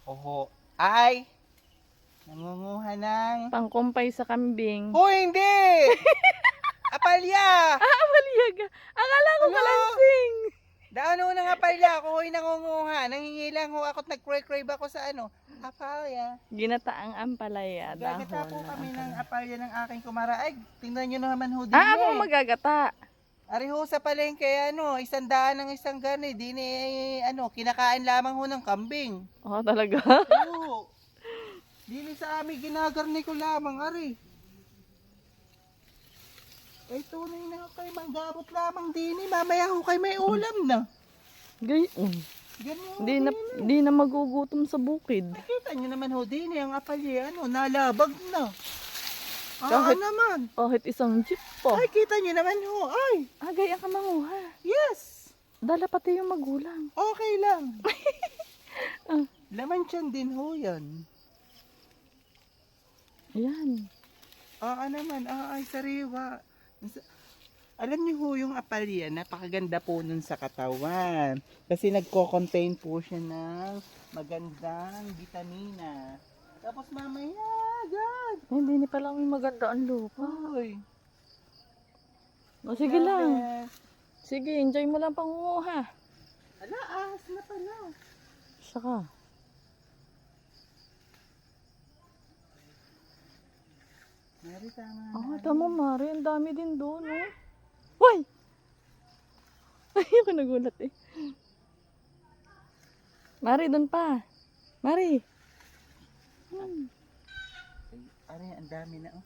Oho. Ay! Nangunguha ng... Pangkumpay sa kambing. Hoy, hindi! Apalya! Maliyaga. Akala ko Ano? kalansing. Daan ho ng apalya. Ako ho'y nangunguha. Nangingi lang ho ako. Nag-crave ako sa ano. Apalya. Ginataang ampalaya. Gagata po Dahon kami ng ng ampalaya. apalya ng aking kumara. Ay, tingnan nyo naman ho din Ako magagata. Ari ho sa palengke, ano, 100 ng isang gani. Di ni, ano, kinakain lamang ho ng kambing. Oh, talaga? Oo. Dili sa amin ginagarni ko lamang, ari. Ay, tunay na kayo, manggabot lamang din. Mamaya ho kayo may ulam na. Gayon. Ganyan Di na, di na magugutom sa bukid. Nakita nyo naman ho din, ang apalya, ano, nalabag na. Kahit- Naman. Kahit isang jeep po. Ay, kita nyo naman ho, ay. Gaya ka manguha. Yes. Dala pati yung magulang. Okay lang. Ah. Laman tiyan din ho yan. Yan. Naman, ay, sariwa. Alam niyo ho yung apalya, napakaganda po nun sa katawan. Kasi nagko-contain po siya ng magandang vitamina. Tapos mamaya, agad. Hindi ni pala may maganda ang lupa. Hoy. O sige lang. Grabe. Sige, enjoy mo lang pangunguha. Ala, ahas na pala. Saka. Mari, tama na. Ah, tama Mari. Ang dami din doon, oh. Hoy! Ayoko nagulat eh. Mari, doon pa. Mari. Ay, ari, ang dami na, oh.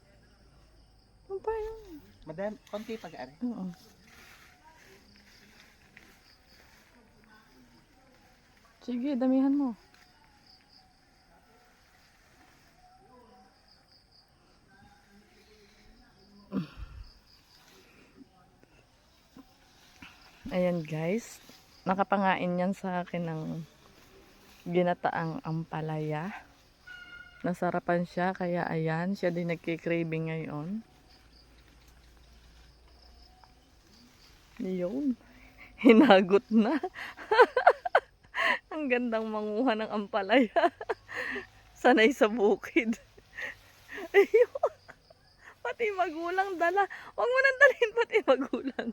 Doon pa yun. Madami, konti pag, ari. Oo. Sige, damihan mo. Ayan guys, nakapangain yan sa akin ng ginataang ampalaya. Nasarapan siya, kaya ayan, siya din nagki-craving ngayon. Yun, hinagot na. Ang gandang manguha ng ampalaya. Sanay sa bukid. Ayun. Pati magulang dala. Huwag mo nang dalhin pati magulang.